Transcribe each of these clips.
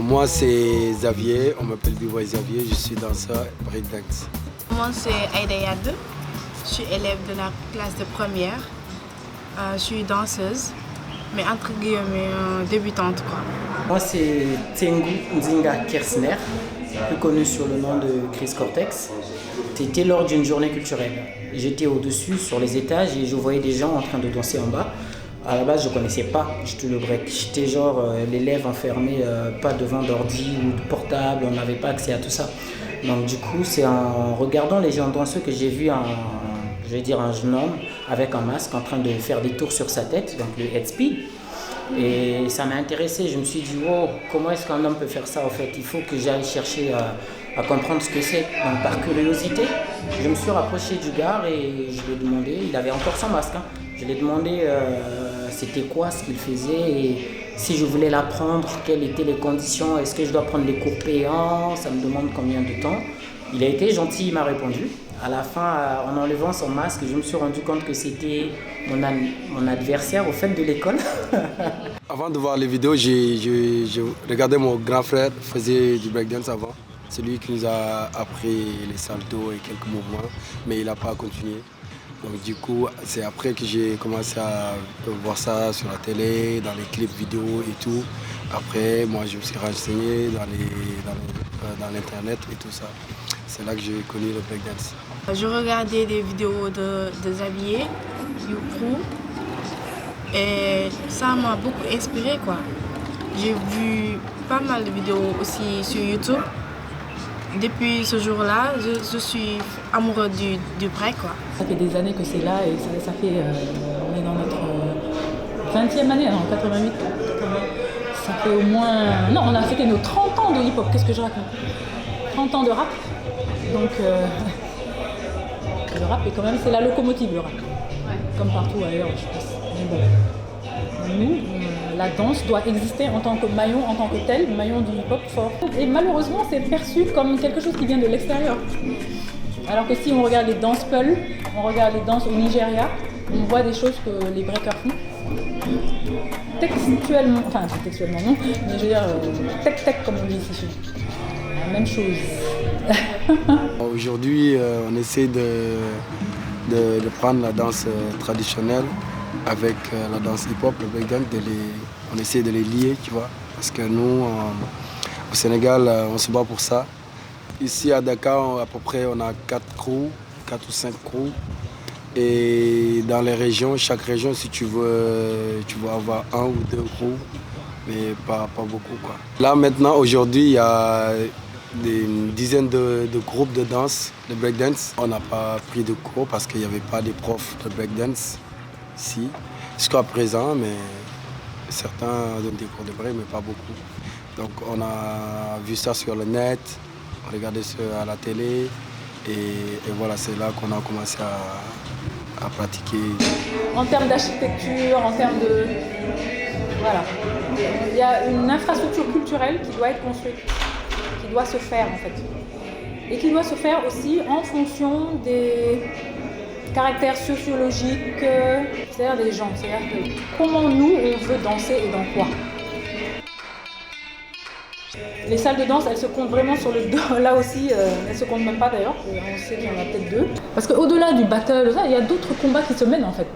Moi, c'est Xavier, on m'appelle Bivoy Xavier, je suis danseur breakdance. Moi, c'est Aïda Yad, je suis élève de la classe de première. Je suis danseuse, mais entre guillemets débutante, quoi. Moi, c'est Tengu Nzinga Kersner, plus connu sur le nom de Chris Cortex. C'était lors d'une journée culturelle. J'étais au-dessus, sur les étages, et je voyais des gens en train de danser en bas. À la base, je ne connaissais pas du tout le break. J'étais genre l'élève enfermé, pas devant d'ordi ou de portable, on n'avait pas accès à tout ça. Donc du coup, c'est en regardant les gens danseux que j'ai vu un jeune homme avec un masque en train de faire des tours sur sa tête, donc le head speed. Et ça m'a intéressé, je me suis dit, wow, comment est-ce qu'un homme peut faire ça en fait? Il faut que j'aille chercher à comprendre ce que c'est. Donc par curiosité, je me suis rapproché du gars et je lui ai demandé, il avait encore son masque, hein. Je lui ai demandé c'était quoi ce qu'il faisait et si je voulais l'apprendre, quelles étaient les conditions, est-ce que je dois prendre des cours payants, ça me demande combien de temps. Il a été gentil, il m'a répondu. À la fin, en enlevant son masque, je me suis rendu compte que c'était mon adversaire au fait de l'école. Avant de voir les vidéos, j'ai regardé mon grand frère faisait du breakdance avant. C'est lui qui nous a appris les saltos et quelques mouvements, mais il n'a pas continué. Donc du coup, c'est après que j'ai commencé à voir ça sur la télé, dans les clips vidéo et tout. Après, moi, je me suis renseigné dans l'internet et tout ça. C'est là que j'ai connu le breakdance. Je regardais des vidéos de Xavier, Youkrou, et ça m'a beaucoup inspiré, quoi. J'ai vu pas mal de vidéos aussi sur YouTube. Depuis ce jour-là, je suis amoureux du break, quoi. Ça fait des années que c'est là et ça fait, on est dans notre 20e année, non, 88. Ça fait au moins, non, on a fêté nos 30 ans de hip-hop, qu'est-ce que je raconte? 30 ans de rap, donc le rap est quand même, c'est la locomotive, le rap, comme partout ailleurs, je pense. Mais bon, nous, la danse doit exister en tant que maillon, en tant que tel, maillon du hip-hop fort. Et malheureusement, c'est perçu comme quelque chose qui vient de l'extérieur. Alors que si on regarde les danses Peul, on regarde les danses au Nigeria, on voit des choses que les breakers font. Textuellement, enfin textuellement non, mais je veux dire tech comme on dit ici. La même chose. Aujourd'hui, on essaie de prendre la danse traditionnelle avec la danse hip-hop, le breakdance, on essaie de les lier, tu vois. Parce que nous, au Sénégal, on se bat pour ça. Ici à Dakar, à peu près, on a 4 ou 5 crews. Et dans les régions, chaque région, si tu veux avoir 1 ou 2 crews, mais pas beaucoup, quoi. Là maintenant, aujourd'hui, il y a une dizaine de groupes de danse, de breakdance. On n'a pas pris de cours parce qu'il n'y avait pas de profs de breakdance ici, jusqu'à présent, mais certains donnent des cours de break, mais pas beaucoup. Donc on a vu ça sur le net, on regardait ça à la télé, et voilà, c'est là qu'on a commencé à pratiquer. En termes d'architecture, en termes de... Voilà. Il y a une infrastructure culturelle qui doit être construite, qui doit se faire en fait. Et qui doit se faire aussi en fonction des caractères sociologiques, c'est-à-dire des gens. C'est-à-dire comment nous, on veut danser et dans quoi. Les salles de danse, elles se comptent vraiment sur le dos. Là aussi, elles ne se comptent même pas d'ailleurs. On sait qu'il y en a peut-être 2. Parce qu'au-delà du battle, il y a d'autres combats qui se mènent en fait.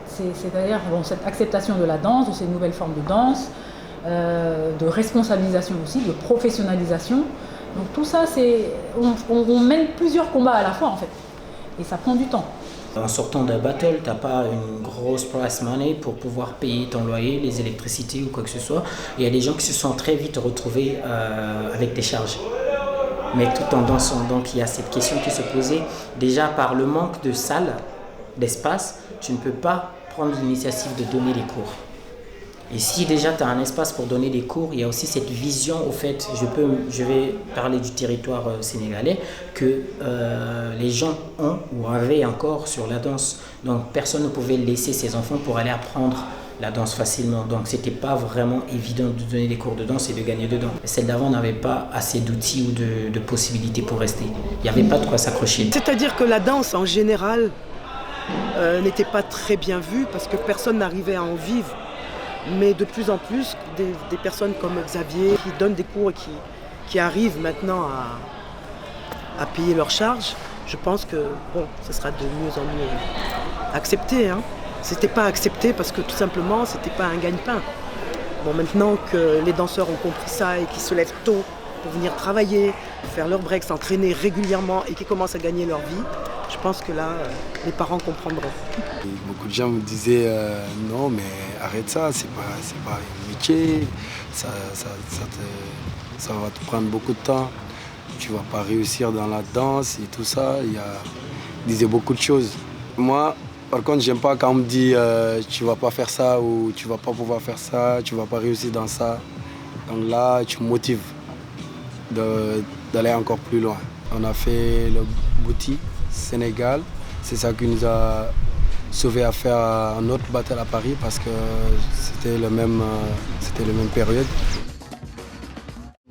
C'est-à-dire cette acceptation de la danse, de ces nouvelles formes de danse, de responsabilisation aussi, de professionnalisation. Donc tout ça, on mène plusieurs combats à la fois en fait. Et ça prend du temps. En sortant d'un battle, tu n'as pas une grosse price money pour pouvoir payer ton loyer, les électricités ou quoi que ce soit. Il y a des gens qui se sont très vite retrouvés avec des charges. Mais tout en dansant, donc il y a cette question qui se posait. Déjà par le manque de salles, d'espace, tu ne peux pas prendre l'initiative de donner des cours. Et si déjà tu as un espace pour donner des cours, il y a aussi cette vision, au fait, je vais parler du territoire sénégalais, que les gens ont ou avaient encore sur la danse. Donc personne ne pouvait laisser ses enfants pour aller apprendre la danse facilement. Donc c'était pas vraiment évident de donner des cours de danse et de gagner dedans. Celle d'avant n'avait pas assez d'outils ou de possibilités pour rester. Il n'y avait pas de quoi s'accrocher. C'est-à-dire que la danse en général n'était pas très bien vue parce que personne n'arrivait à en vivre. mais de plus en plus des personnes comme Xavier qui donnent des cours et qui arrivent maintenant à payer leurs charges, je pense que bon, ce sera de mieux en mieux accepté. Hein. C'était pas accepté parce que tout simplement, c'était pas un gagne-pain. Bon, maintenant que les danseurs ont compris ça et qu'ils se lèvent tôt pour venir travailler, faire leur break, s'entraîner régulièrement et qu'ils commencent à gagner leur vie, je pense que là, les parents comprendront. Et beaucoup de gens me disaient non, mais arrête ça, c'est pas un métier, ça va te prendre beaucoup de temps, tu vas pas réussir dans la danse et tout ça. Ils disaient beaucoup de choses. Moi, par contre, j'aime pas quand on me dit tu vas pas faire ça ou tu vas pas pouvoir faire ça, tu vas pas réussir dans ça. Donc là, tu me motives d'aller encore plus loin. On a fait le Bouti, Sénégal. C'est ça qui nous a sauvé à faire un autre battle à Paris parce que c'était la même période.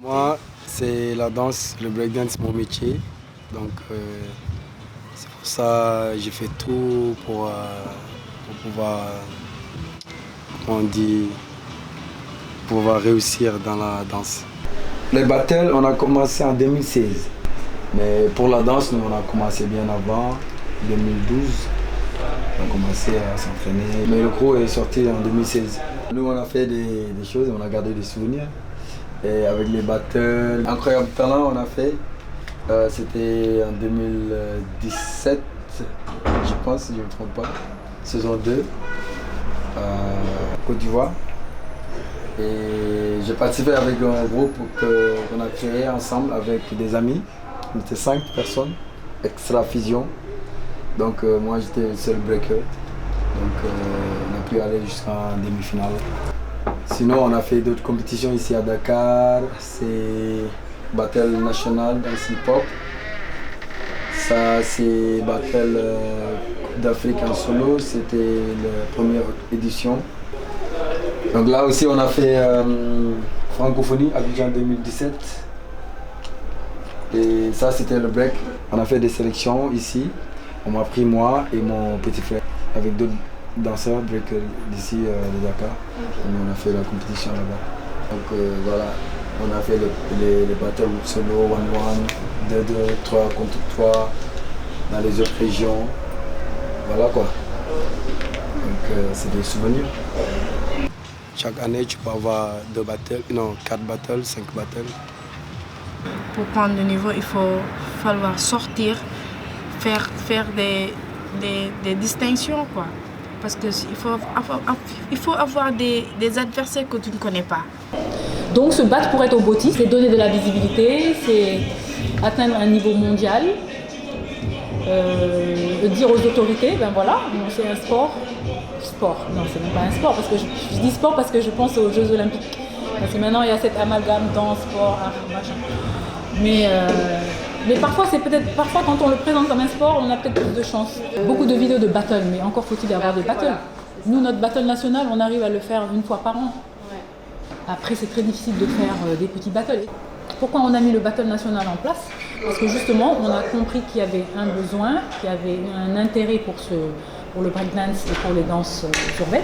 Moi, c'est la danse, le breakdance, mon métier. Donc c'est pour ça que j'ai fait tout pour pouvoir, comment on dit, pouvoir réussir dans la danse. Les battles, on a commencé en 2016. Mais pour la danse, nous, on a commencé bien avant, 2012. On a commencé à s'entraîner. Mais le crew est sorti en 2016. Nous, on a fait des choses, on a gardé des souvenirs. Et avec les battles, Incroyable Talent, on a fait. C'était en 2017, je pense, si je ne me trompe pas. Saison 2, Côte d'Ivoire. Et j'ai participé avec un groupe qu'on a créé ensemble avec des amis. On était 5 personnes, Extra Fusion. Donc moi j'étais le seul breaker. Donc on a pu aller jusqu'en demi-finale. Sinon on a fait d'autres compétitions ici à Dakar. C'est Battle National dans le hip-hop. Ça c'est Battle Coupe d'Afrique en solo. C'était la première édition. Donc là aussi on a fait Francophonie, Abidjan 2017. Et ça c'était le break. On a fait des sélections ici. On m'a pris moi et mon petit frère avec d'autres danseurs breakers d'ici de Dakar. Et on a fait la compétition là-bas. Donc voilà, on a fait les battles solo, 1-1, 2-2, 3 contre 3 dans les autres régions. Voilà quoi. Donc c'est des souvenirs. Chaque année, tu peux avoir 4 battles, 5 battles. Pour prendre le niveau, il falloir sortir, faire des distinctions, quoi. Parce qu'il faut avoir des adversaires que tu ne connais pas. Donc se battre pour être au Bouti, c'est donner de la visibilité, c'est atteindre un niveau mondial, dire aux autorités, ben voilà, c'est un sport. Non, c'est même pas un sport, parce que je dis sport parce que je pense aux Jeux Olympiques. Parce que maintenant il y a cet amalgame danse, sport, art, machin. Mais parfois quand on le présente comme un sport, on a peut-être plus de chance. Beaucoup de vidéos de battle, mais encore faut-il y avoir des battles. Nous, notre battle national, on arrive à le faire 1 fois par an. Après, c'est très difficile de faire des petits battles. Pourquoi on a mis le battle national en place? Parce que justement, on a compris qu'il y avait un besoin, qu'il y avait un intérêt pour le breakdance et pour les danses urbaines.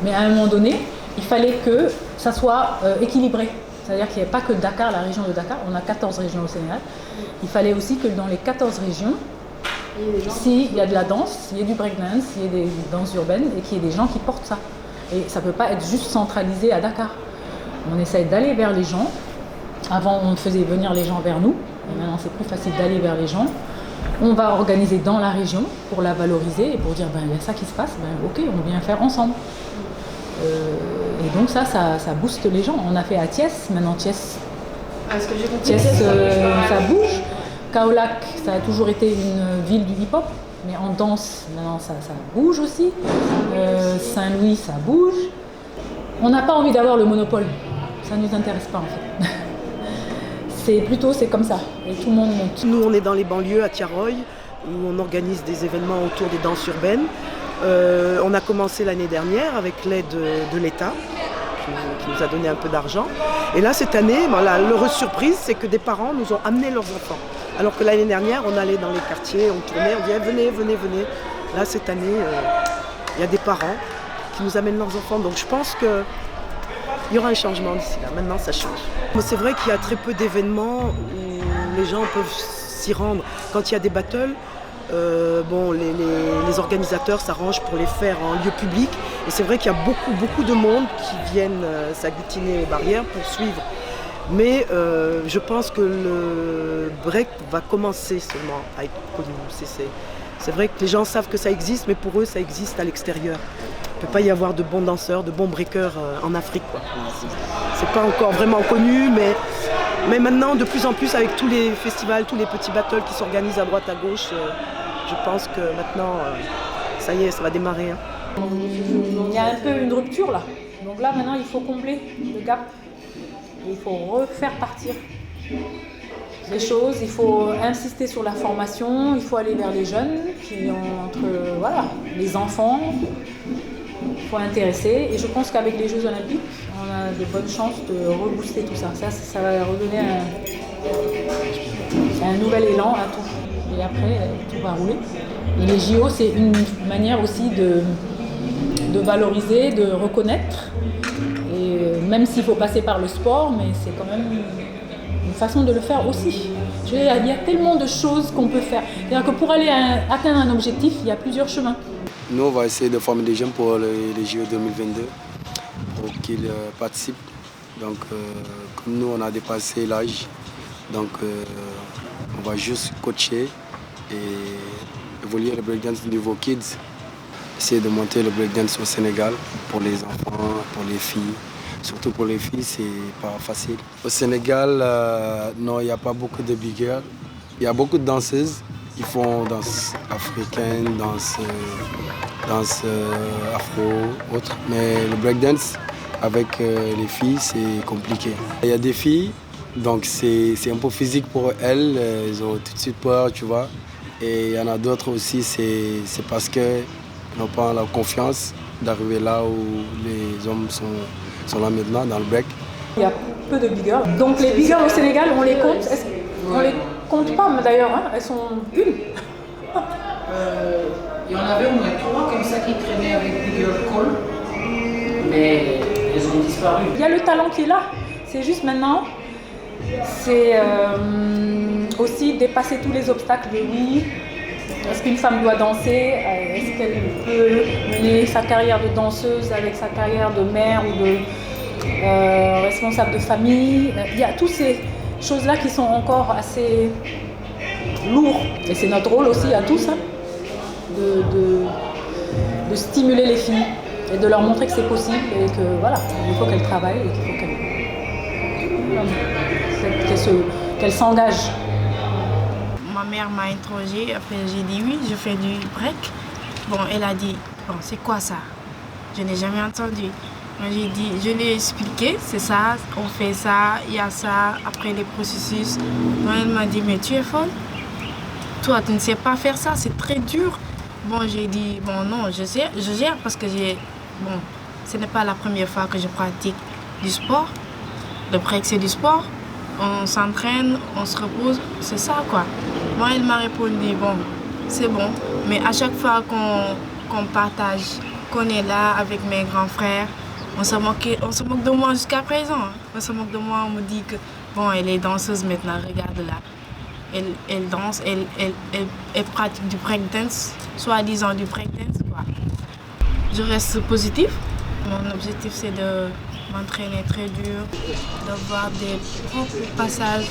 Mais à un moment donné, il fallait que ça soit équilibré. C'est-à-dire qu'il n'y avait pas que Dakar, la région de Dakar, on a 14 régions au Sénégal. Il fallait aussi que dans les 14 régions, s'il y a de la danse, il y ait du breakdance, il y ait des danses urbaines et qu'il y ait des gens qui portent ça. Et ça ne peut pas être juste centralisé à Dakar. On essaye d'aller vers les gens. Avant, on faisait venir les gens vers nous. Et maintenant, c'est plus facile d'aller vers les gens. On va organiser dans la région pour la valoriser et pour dire il y a ça qui se passe, ok, on vient faire ensemble. Et donc ça booste les gens. On a fait à Thiès, maintenant Thiès, ça bouge. Kaolack, ça a toujours été une ville du hip-hop, mais en danse, maintenant ça bouge aussi. Saint-Louis, ça bouge. On n'a pas envie d'avoir le monopole, ça ne nous intéresse pas en fait. C'est comme ça, et tout le monde monte. Nous, on est dans les banlieues à Tiaroy, où on organise des événements autour des danses urbaines. On a commencé l'année dernière avec l'aide de l'État, qui nous a donné un peu d'argent. Et là, cette année, l'heureuse surprise, c'est que des parents nous ont amené leurs enfants. Alors que l'année dernière, on allait dans les quartiers, on tournait, on disait venez. Là, cette année, il y a des parents qui nous amènent leurs enfants. Donc je pense qu'il y aura un changement d'ici là. Maintenant, ça change. C'est vrai qu'il y a très peu d'événements où les gens peuvent s'y rendre. Quand il y a des battles, les organisateurs s'arrangent pour les faire en lieu public. Et c'est vrai qu'il y a beaucoup de monde qui viennent s'agglutiner aux barrières pour suivre. Mais je pense que le break va commencer seulement à être connu. C'est vrai que les gens savent que ça existe, mais pour eux, ça existe à l'extérieur. Il ne peut pas y avoir de bons danseurs, de bons breakers en Afrique, quoi. C'est pas encore vraiment connu, mais maintenant, de plus en plus, avec tous les festivals, tous les petits battles qui s'organisent à droite, à gauche, je pense que maintenant, ça y est, ça va démarrer. Hein. Il y a un peu une rupture là. Donc là, maintenant, il faut combler le gap. Il faut refaire partir les choses, il faut insister sur la formation, il faut aller vers les jeunes qui ont les enfants, il faut intéresser. Et je pense qu'avec les Jeux Olympiques, on a de bonnes chances de rebooster tout ça. Ça va redonner un nouvel élan à tout. Et après, tout va rouler. Et les JO, c'est une manière aussi de valoriser, de reconnaître. Et même s'il faut passer par le sport, mais c'est quand même une façon de le faire aussi. Il y a tellement de choses qu'on peut faire. C'est-à-dire que pour aller atteindre un objectif, il y a plusieurs chemins. Nous, on va essayer de former des jeunes pour les JO 2022, pour qu'ils participent. Donc, comme nous, on a dépassé l'âge, donc on va juste coacher et évoluer le breakdance au niveau kids. Essayer de monter le breakdance au Sénégal pour les enfants, pour les filles. Surtout pour les filles, c'est pas facile. Au Sénégal, non, il n'y a pas beaucoup de big girls. Il y a beaucoup de danseuses. Ils font danse africaine, danse afro, autres. Mais le breakdance, avec les filles, c'est compliqué. Il y a des filles, donc c'est un peu physique pour elles. Elles ont tout de suite peur, tu vois. Et il y en a d'autres aussi, c'est parce qu'elles n'ont pas la confiance d'arriver là où les hommes sont là maintenant, dans le break. Il y a peu de big girls. Donc les big girls au Sénégal, on les compte. On les compte pas d'ailleurs, hein. Elles sont une. Il y en avait au moins 3 comme ça qui traînaient avec Big Girl Call, mais elles ont disparu. Il y a le talent qui est là. C'est juste maintenant, c'est aussi dépasser tous les obstacles de oui. Est-ce qu'une femme doit danser? Est-ce qu'elle peut mener sa carrière de danseuse avec sa carrière de mère ou de responsable de famille? Il y a toutes ces choses-là qui sont encore assez lourdes. Et c'est notre rôle aussi à tous, hein, de stimuler les filles et de leur montrer que c'est possible et que voilà, il faut qu'elles travaillent et qu'il faut qu'elles s'engagent. Ma mère m'a interrogée, après j'ai dit oui, je fais du break. Bon, elle a dit, bon, c'est quoi ça? Je n'ai jamais entendu. Moi, j'ai dit, je lui ai expliqué, c'est ça, on fait ça, il y a ça, après les processus. Moi, elle m'a dit, mais tu es folle? Toi, tu ne sais pas faire ça, c'est très dur. Bon, j'ai dit, bon, non, je gère parce que ce n'est pas la première fois que je pratique du sport. Le break, c'est du sport. On s'entraîne, on se repose, c'est ça quoi. Moi, elle m'a répondu, bon, c'est bon, mais à chaque fois qu'on partage, qu'on est là avec mes grands frères, on se moque de moi jusqu'à présent. On se moque de moi, on me dit que, bon, elle est danseuse maintenant, regarde-la. Elle danse, elle pratique du breakdance, soi-disant du breakdance quoi. Je reste positive. Mon objectif, c'est de m'entraîner très dur, d'avoir des propres passages,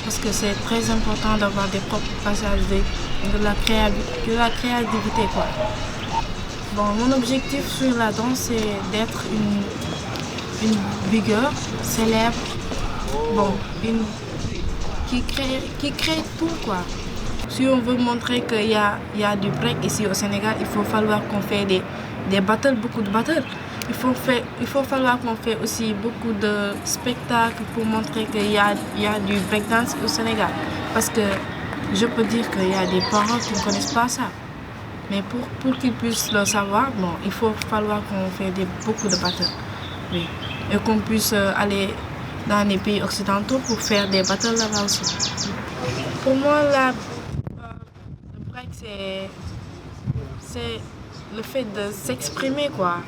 parce que c'est très important d'avoir des propres passages, de la créativité quoi. Bon, mon objectif sur la danse, c'est d'être une bigger, célèbre, bon, qui crée tout quoi. Si on veut montrer qu'il y a du break ici au Sénégal, il faut falloir qu'on fait des battles, beaucoup de battles. Il faut falloir qu'on fait aussi beaucoup de spectacles pour montrer qu'il y a du breakdance au Sénégal. Parce que je peux dire qu'il y a des parents qui ne connaissent pas ça. Mais pour qu'ils puissent le savoir, bon, il faut falloir qu'on fait beaucoup de battles. Oui. Et qu'on puisse aller dans les pays occidentaux pour faire des battles là-bas aussi. Pour moi, le break, c'est le fait de s'exprimer quoi.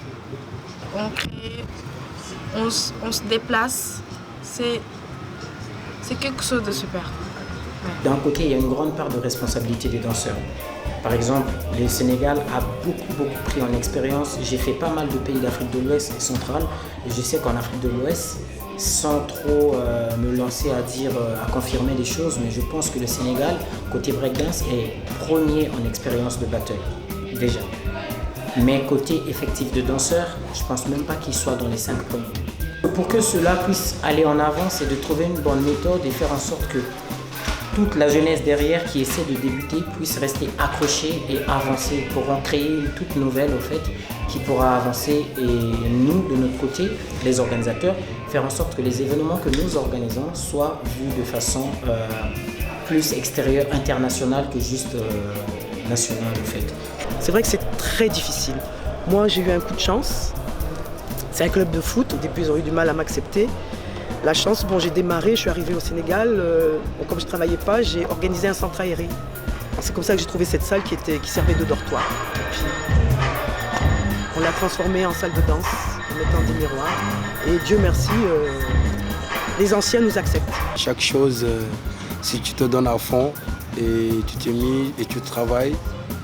on crée, on se déplace. C'est quelque chose de super. Ouais. D'un côté, il y a une grande part de responsabilité des danseurs. Par exemple, le Sénégal a beaucoup pris en expérience. J'ai fait pas mal de pays d'Afrique de l'Ouest et centrale. Et je sais qu'en Afrique de l'Ouest, sans trop me lancer à confirmer des choses, mais je pense que le Sénégal, côté breakdance, est premier en expérience de battle, déjà. Mais côté effectif de danseurs, je pense même pas qu'il soit dans les 5 premiers. Pour que cela puisse aller en avant, c'est de trouver une bonne méthode et faire en sorte que toute la jeunesse derrière qui essaie de débuter puisse rester accrochée et avancer pour en créer une toute nouvelle au fait qui pourra avancer et nous de notre côté, les organisateurs, faire en sorte que les événements que nous organisons soient vus de façon plus extérieure, internationale que juste nationale au fait. C'est vrai que c'est très difficile. Moi j'ai eu un coup de chance, c'est un club de foot, au début ils ont eu du mal à m'accepter. La chance, bon, j'ai démarré, je suis arrivée au Sénégal, comme je ne travaillais pas, j'ai organisé un centre aéré. C'est comme ça que j'ai trouvé cette salle qui servait de dortoir. Et puis, on l'a transformée en salle de danse, en mettant des miroirs. Et Dieu merci, les anciens nous acceptent. Chaque chose, si tu te donnes à fond et tu t'es mis et tu travailles,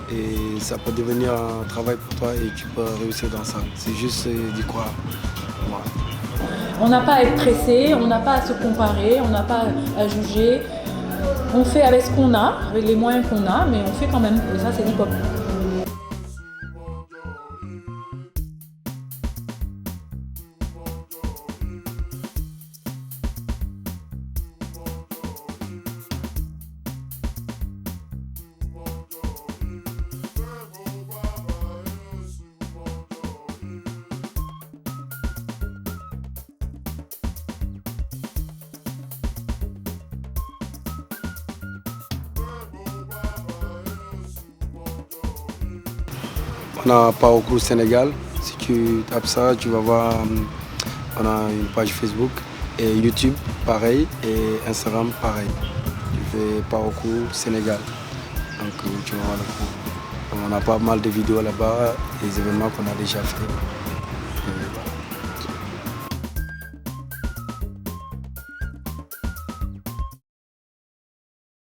et ça peut devenir un travail pour toi et tu peux réussir dans ça. C'est juste d'y croire. Voilà. On n'a pas à être pressé, on n'a pas à se comparer, on n'a pas à juger. On fait avec ce qu'on a, avec les moyens qu'on a, mais on fait quand même. Et ça, c'est l'hip-hop. On a Pao Crew Sénégal. Si tu tapes ça, tu vas voir. On a une page Facebook et YouTube, pareil, et Instagram, pareil. Tu fais Pao Crew Sénégal. Donc tu vas voir le crew. On a pas mal de vidéos là-bas, des événements qu'on a déjà fait.